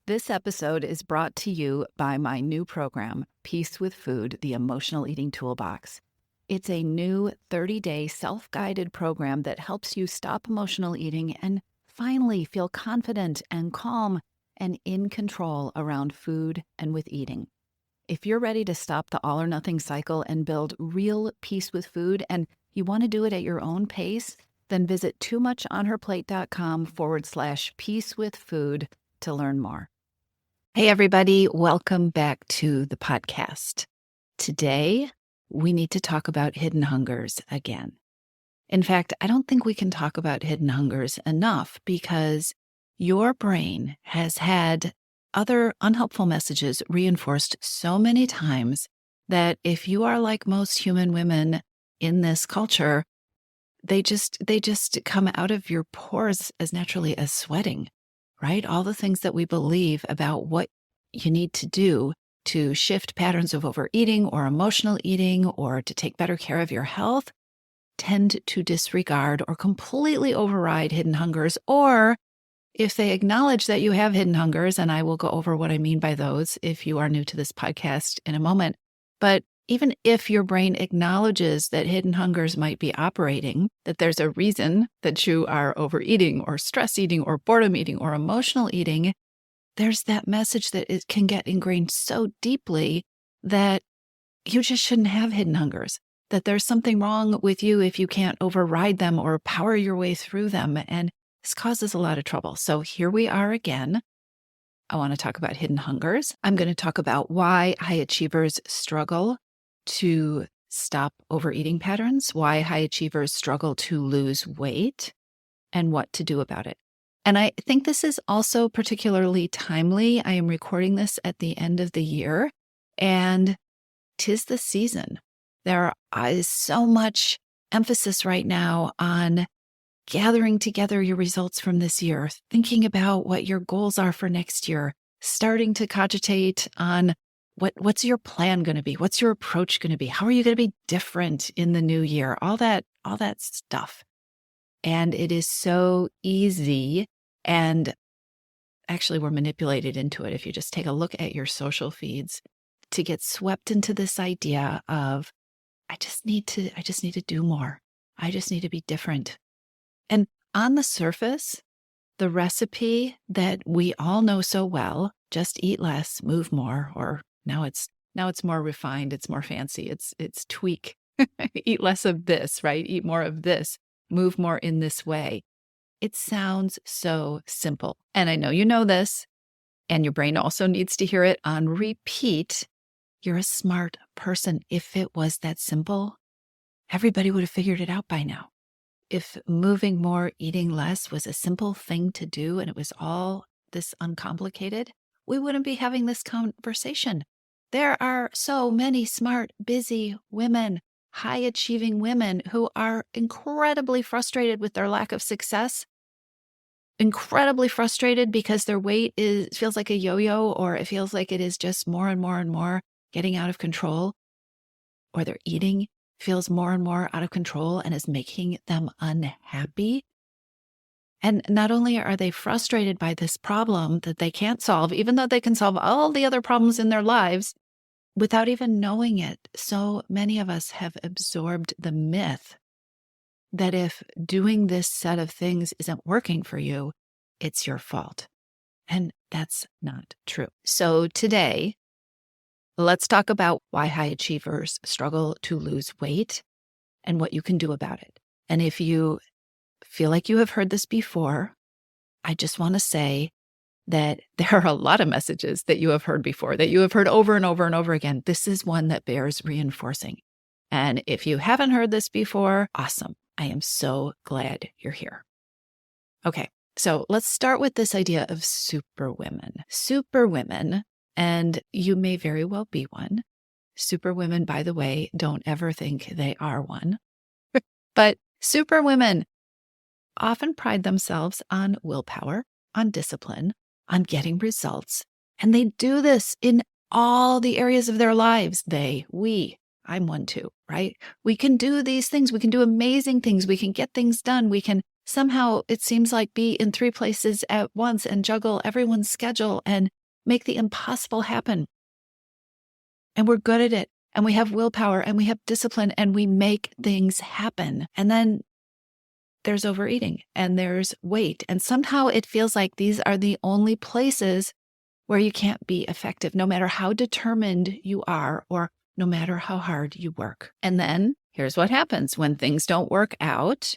This episode is brought to you by my new program, Peace with Food, the Emotional Eating Toolbox. It's a new 30-day self-guided program that helps you stop emotional eating and finally feel confident and calm and in control around food and with eating. If you're ready to stop the all or nothing cycle and build real peace with food and you want to do it at your own pace, then visit toomuchonherplate.com/peace with food to learn more. Hey, everybody. Welcome back to the podcast. Today, we need to talk about hidden hungers again. In fact, I don't think we can talk about hidden hungers enough because your brain has had other unhelpful messages reinforced so many times that if you are like most human women in this culture, they just come out of your pores as naturally as sweating, right? All the things that we believe about what you need to do to shift patterns of overeating or emotional eating or to take better care of your health tend to disregard or completely override hidden hungers. Or if they acknowledge that you have hidden hungers, and I will go over what I mean by those if you are new to this podcast in a moment, but even if your brain acknowledges that hidden hungers might be operating, that there's a reason that you are overeating or stress eating or boredom eating or emotional eating, there's that message that it can get ingrained so deeply that you just shouldn't have hidden hungers, that there's something wrong with you if you can't override them or power your way through them. And this causes a lot of trouble. So here we are again. I want to talk about hidden hungers. I'm going to talk about why high achievers struggle to stop overeating patterns, why high achievers struggle to lose weight, and what to do about it. And I think this is also particularly timely. I am recording this at the end of the year, and 'tis the season. There is so much emphasis right now on gathering together your results from this year, thinking about what your goals are for next year, starting to cogitate on what's your plan going to be? What's your approach going to be? How are you going to be different in the new year? All that stuff. And it is so easy. And actually, we're manipulated into it. If you just take a look at your social feeds, to get swept into this idea of, I just need to do more. I just need to be different. And on the surface, the recipe that we all know so well, just eat less, move more, or now it's more refined, it's more fancy, it's tweak. Eat less of this, right? Eat more of this, move more in this way. It sounds so simple. And I know you know this, and your brain also needs to hear it on repeat. You're a smart person. If it was that simple, everybody would have figured it out by now. If moving more, eating less was a simple thing to do and it was all this uncomplicated, we wouldn't be having this conversation. There are so many smart, busy women, high-achieving women who are incredibly frustrated with their lack of success, incredibly frustrated because their weight feels like a yo-yo, or it feels like it is just more and more and more getting out of control, or their eating feels more and more out of control and is making them unhappy. And not only are they frustrated by this problem that they can't solve, even though they can solve all the other problems in their lives, without even knowing it, so many of us have absorbed the myth that if doing this set of things isn't working for you, it's your fault. And that's not true. So today, let's talk about why high achievers struggle to lose weight and what you can do about it. And if you feel like you have heard this before, I just want to say that there are a lot of messages that you have heard before, that you have heard over and over and over again. This is one that bears reinforcing. And if you haven't heard this before, awesome. I am so glad you're here. Okay, so let's start with this idea of superwomen. Superwomen, and you may very well be one. Superwomen, by the way, don't ever think they are one. But superwomen often pride themselves on willpower, on discipline, on getting results. And they do this in all the areas of their lives. I'm one too, right? We can do these things. We can do amazing things. We can get things done. We can somehow it seems like be in 3 places at once and juggle everyone's schedule and make the impossible happen. And we're good at it. And we have willpower and we have discipline and we make things happen. And then there's overeating and there's weight. And somehow it feels like these are the only places where you can't be effective, no matter how determined you are or no matter how hard you work. And then here's what happens when things don't work out.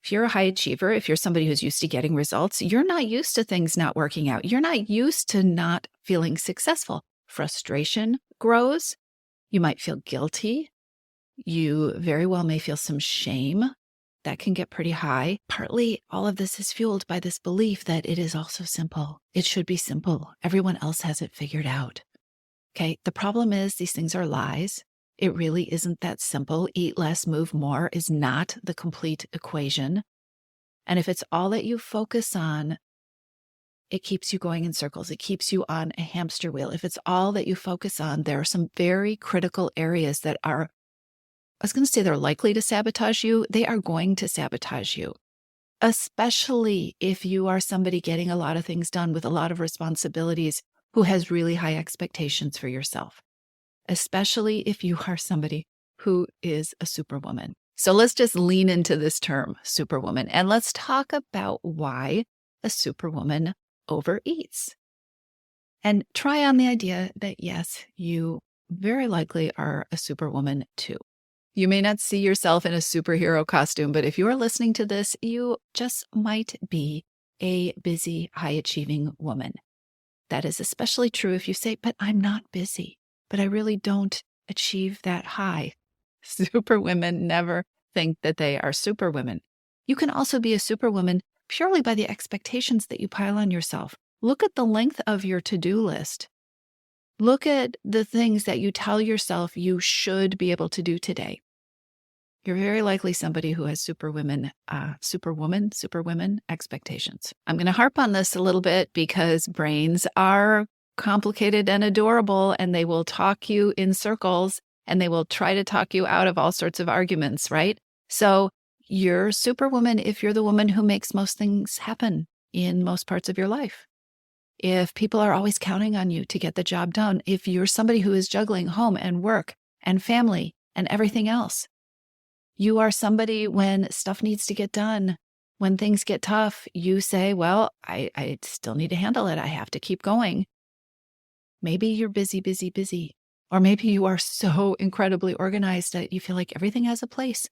If you're a high achiever, if you're somebody who's used to getting results, you're not used to things not working out. You're not used to not feeling successful. Frustration grows. You might feel guilty. You very well may feel some shame. That can get pretty high. Partly, all of this is fueled by this belief that it is also simple. It should be simple. Everyone else has it figured out. Okay, the problem is these things are lies. It really isn't that simple. Eat less, move more is not the complete equation. And if it's all that you focus on, it keeps you going in circles. It keeps you on a hamster wheel. If it's all that you focus on, there are some very critical areas that are, I was going to say they're likely to sabotage you. They are going to sabotage you, especially if you are somebody getting a lot of things done with a lot of responsibilities who has really high expectations for yourself, especially if you are somebody who is a superwoman. So let's just lean into this term, superwoman, and let's talk about why a superwoman overeats. And try on the idea that, yes, you very likely are a superwoman too. You may not see yourself in a superhero costume, but if you are listening to this, you just might be a busy, high-achieving woman. That is especially true if you say, but I'm not busy, but I really don't achieve that high. Superwomen never think that they are superwomen. You can also be a superwoman purely by the expectations that you pile on yourself. Look at the length of your to-do list. Look at the things that you tell yourself you should be able to do today. You're very likely somebody who has superwomen expectations. I'm going to harp on this a little bit because brains are complicated and adorable, and they will talk you in circles and they will try to talk you out of all sorts of arguments, right? So you're superwoman if you're the woman who makes most things happen in most parts of your life. If people are always counting on you to get the job done, if you're somebody who is juggling home and work and family and everything else, you are somebody when stuff needs to get done, when things get tough, you say, well, I still need to handle it. I have to keep going. Maybe you're busy. Or maybe you are so incredibly organized that you feel like everything has a place.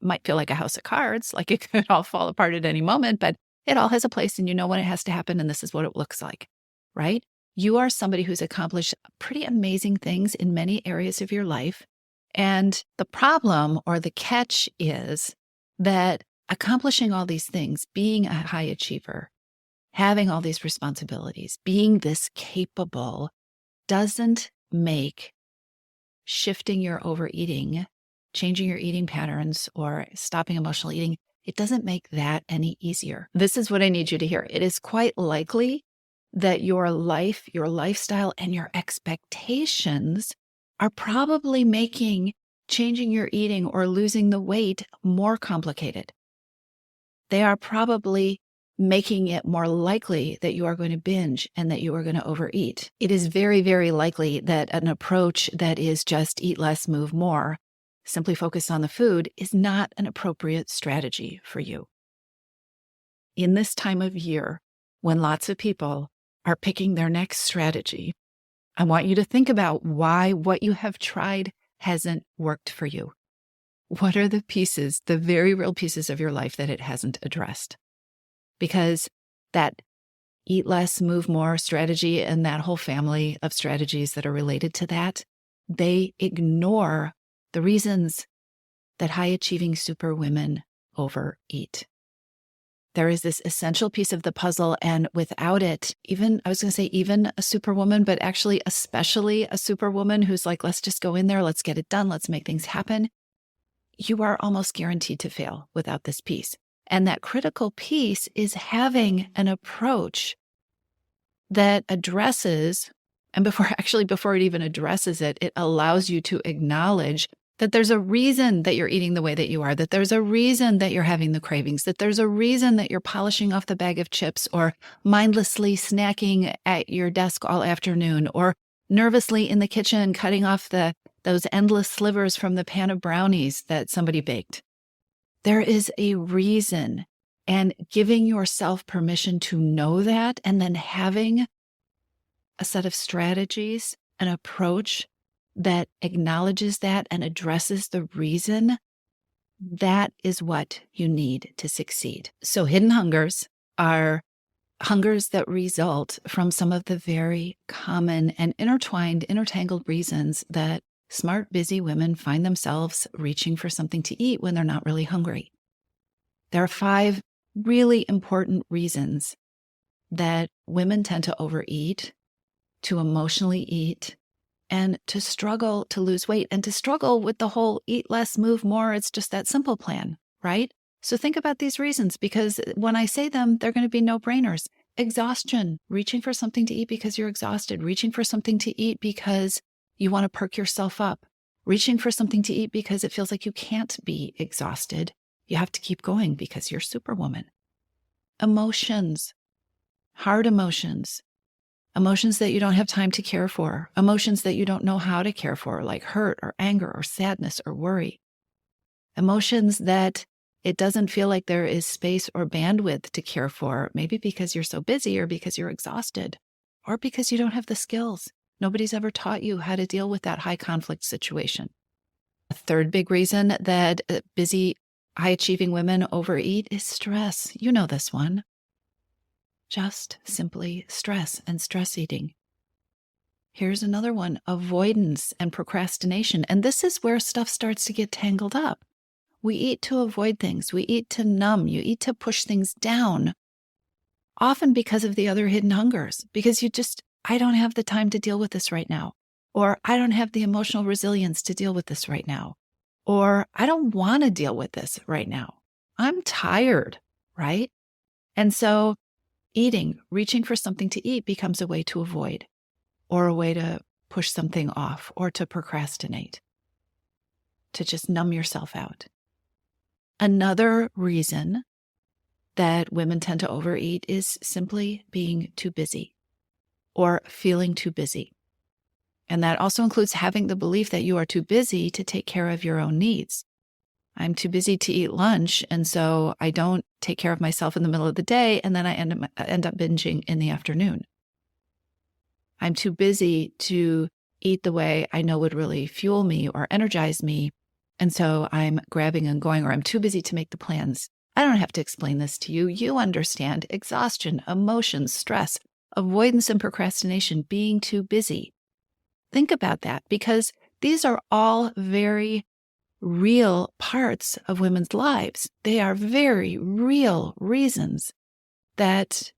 It might feel like a house of cards, like it could all fall apart at any moment, but it all has a place and you know when it has to happen and this is what it looks like, right? You are somebody who's accomplished pretty amazing things in many areas of your life. And the problem or the catch is that accomplishing all these things, being a high achiever, having all these responsibilities, being this capable, doesn't make shifting your overeating, changing your eating patterns, or stopping emotional eating, it doesn't make that any easier. This is what I need you to hear. It is quite likely that your life, your lifestyle, and your expectations are probably making changing your eating or losing the weight more complicated. They are probably making it more likely that you are going to binge and that you are going to overeat. It is very, very likely that an approach that is just eat less, move more, simply focus on the food, is not an appropriate strategy for you. In this time of year, when lots of people are picking their next strategy, I want you to think about why what you have tried hasn't worked for you. What are the pieces, the very real pieces of your life that it hasn't addressed? Because that eat less, move more strategy and that whole family of strategies that are related to that, they ignore the reasons that high-achieving superwomen overeat. There is this essential piece of the puzzle, and without it, even a superwoman, but actually especially a superwoman who's like, let's just go in there, let's get it done, let's make things happen. You are almost guaranteed to fail without this piece. And that critical piece is having an approach that addresses, and before it even addresses it, it allows you to acknowledge that there's a reason that you're eating the way that you are, that there's a reason that you're having the cravings, that there's a reason that you're polishing off the bag of chips or mindlessly snacking at your desk all afternoon or nervously in the kitchen cutting off those endless slivers from the pan of brownies that somebody baked. There is a reason, and giving yourself permission to know that and then having a set of strategies, an approach that acknowledges that and addresses the reason, that is what you need to succeed. So hidden hungers are hungers that result from some of the very common and intertangled reasons that smart, busy women find themselves reaching for something to eat when they're not really hungry. There are 5 really important reasons that women tend to overeat, to emotionally eat, and to struggle to lose weight, and to struggle with the whole eat less, move more. It's just that simple plan, right? So think about these reasons, because when I say them, they're going to be no-brainers. Exhaustion, reaching for something to eat because you're exhausted, reaching for something to eat because you want to perk yourself up, reaching for something to eat because it feels like you can't be exhausted. You have to keep going because you're Superwoman. Emotions, hard emotions, emotions that you don't have time to care for, emotions that you don't know how to care for, like hurt or anger or sadness or worry. Emotions that it doesn't feel like there is space or bandwidth to care for, maybe because you're so busy or because you're exhausted or because you don't have the skills. Nobody's ever taught you how to deal with that high conflict situation. A third big reason that busy, high-achieving women overeat is stress. You know this one. Just simply stress and stress eating. Here's another one, avoidance and procrastination. And this is where stuff starts to get tangled up. We eat to avoid things. We eat to numb. You eat to push things down, often because of the other hidden hungers, because I don't have the time to deal with this right now, or I don't have the emotional resilience to deal with this right now, or I don't want to deal with this right now. I'm tired, right? And so eating, reaching for something to eat becomes a way to avoid, or a way to push something off, or to procrastinate, to just numb yourself out. Another reason that women tend to overeat is simply being too busy or feeling too busy. And that also includes having the belief that you are too busy to take care of your own needs. I'm too busy to eat lunch, and so I don't take care of myself in the middle of the day, and then I end up binging in the afternoon. I'm too busy to eat the way I know would really fuel me or energize me, and so I'm grabbing and going, or I'm too busy to make the plans. I don't have to explain this to you. You understand exhaustion, emotions, stress, avoidance and procrastination, being too busy. Think about that, because these are all very real parts of women's lives. They are very real reasons that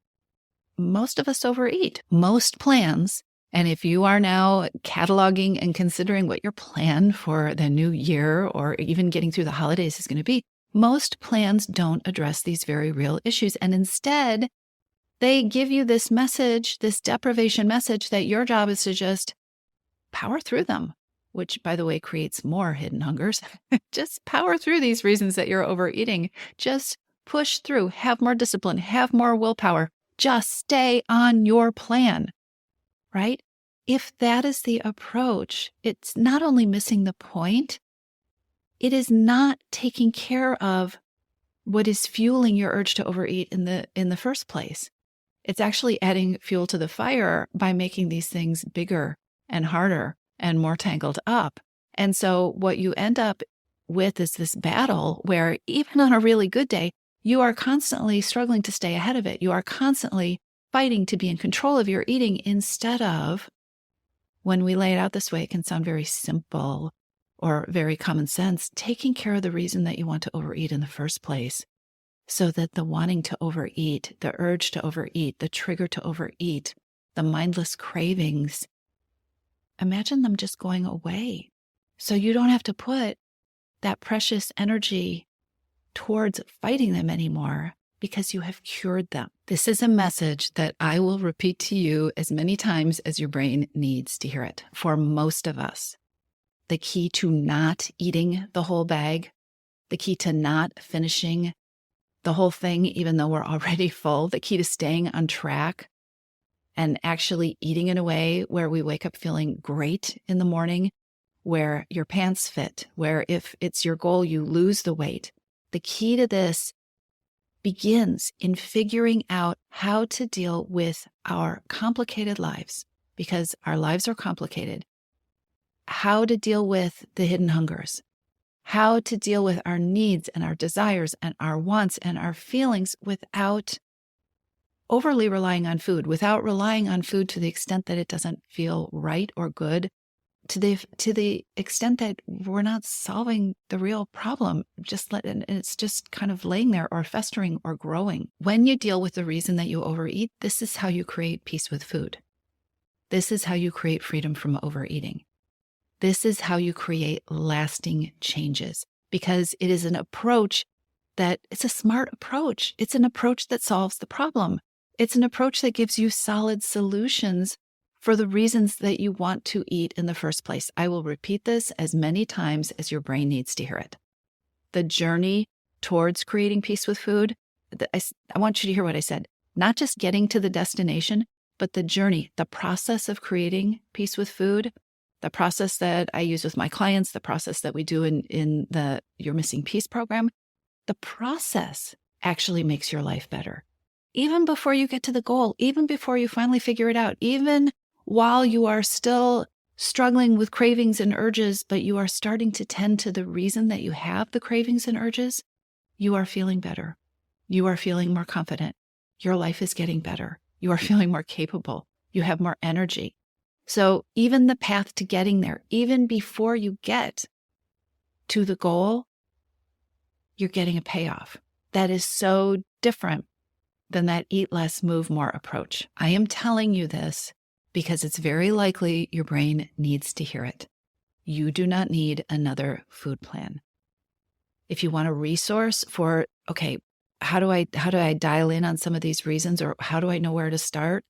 most of us overeat. Most plans, and if you are now cataloging and considering what your plan for the new year or even getting through the holidays is going to be, most plans don't address these very real issues. And instead, they give you this message, this deprivation message, that your job is to just power through them, which, by the way, creates more hidden hungers. Just power through these reasons that you're overeating. Just push through, have more discipline, have more willpower. Just stay on your plan, right? If that is the approach, it's not only missing the point, it is not taking care of what is fueling your urge to overeat in the first place. It's actually adding fuel to the fire by making these things bigger and harder and more tangled up. And so what you end up with is this battle where even on a really good day, you are constantly struggling to stay ahead of it. You are constantly fighting to be in control of your eating, instead of, when we lay it out this way, it can sound very simple or very common sense, taking care of the reason that you want to overeat in the first place, so that the wanting to overeat, the urge to overeat, the trigger to overeat, the mindless cravings, imagine them just going away. So you don't have to put that precious energy towards fighting them anymore, because you have cured them. This is a message that I will repeat to you as many times as your brain needs to hear it. For most of us, the key to not eating the whole bag, the key to not finishing the whole thing, even though we're already full, the key to staying on track and actually eating in a way where we wake up feeling great in the morning, where your pants fit, where if it's your goal, you lose the weight. The key to this begins in figuring out how to deal with our complicated lives, because our lives are complicated. How to deal with the hidden hungers, how to deal with our needs and our desires and our wants and our feelings without overly relying on food, without relying on food to the extent that it doesn't feel right or good, to the extent that we're not solving the real problem, and it's just kind of laying there or festering or growing. When you deal with the reason that you overeat, this is how you create peace with food. This is how you create freedom from overeating. This is how you create lasting changes, because it is an approach it's a smart approach. It's an approach that solves the problem. It's an approach that gives you solid solutions for the reasons that you want to eat in the first place. I will repeat this as many times as your brain needs to hear it. The journey towards creating peace with food, I want you to hear what I said. Not just getting to the destination, but the journey, the process of creating peace with food, the process that I use with my clients, the process that we do in the You're Missing Peace program, the process actually makes your life better. Even before you get to the goal, even before you finally figure it out, even while you are still struggling with cravings and urges, but you are starting to tend to the reason that you have the cravings and urges, you are feeling better. You are feeling more confident. Your life is getting better. You are feeling more capable. You have more energy. So even the path to getting there, even before you get to the goal, you're getting a payoff. That is so different than that eat less, move more approach. I am telling you this because it's very likely your brain needs to hear it. You do not need another food plan. If you want a resource for, okay, how do I dial in on some of these reasons, or how do I know where to start?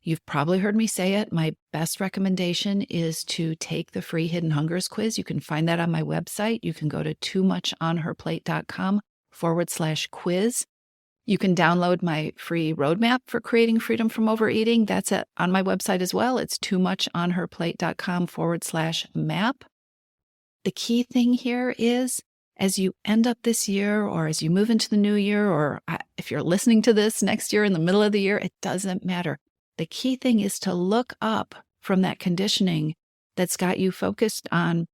You've probably heard me say it. My best recommendation is to take the free Hidden Hungers quiz. You can find that on my website. You can go to toomuchonherplate.com/quiz. You can download my free roadmap for creating freedom from overeating. That's on my website as well. It's toomuchonherplate.com/map. The key thing here is, as you end up this year, or as you move into the new year, or if you're listening to this next year in the middle of the year, it doesn't matter. The key thing is to look up from that conditioning that's got you focused on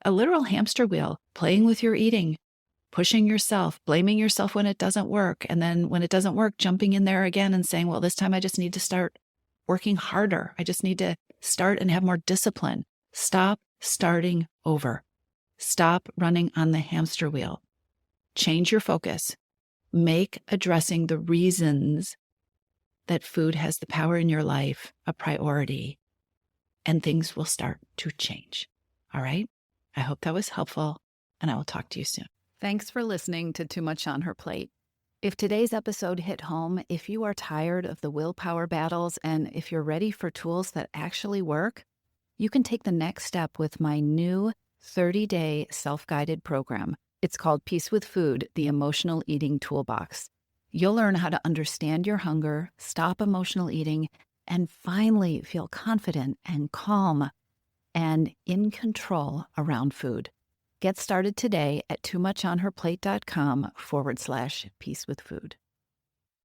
a literal hamster wheel, playing with your eating, pushing yourself, blaming yourself when it doesn't work. And then when it doesn't work, jumping in there again and saying, well, this time I just need to start working harder. I just need to start and have more discipline. Stop starting over. Stop running on the hamster wheel. Change your focus. Make addressing the reasons that food has the power in your life a priority, and things will start to change. All right? I hope that was helpful, and I will talk to you soon. Thanks for listening to Too Much on Her Plate. If today's episode hit home, if you are tired of the willpower battles, and if you're ready for tools that actually work, you can take the next step with my new 30-day self-guided program. It's called Peace with Food, the Emotional Eating Toolbox. You'll learn how to understand your hunger, stop emotional eating, and finally feel confident and calm and in control around food. Get started today at toomuchonherplate.com/peacewithfood.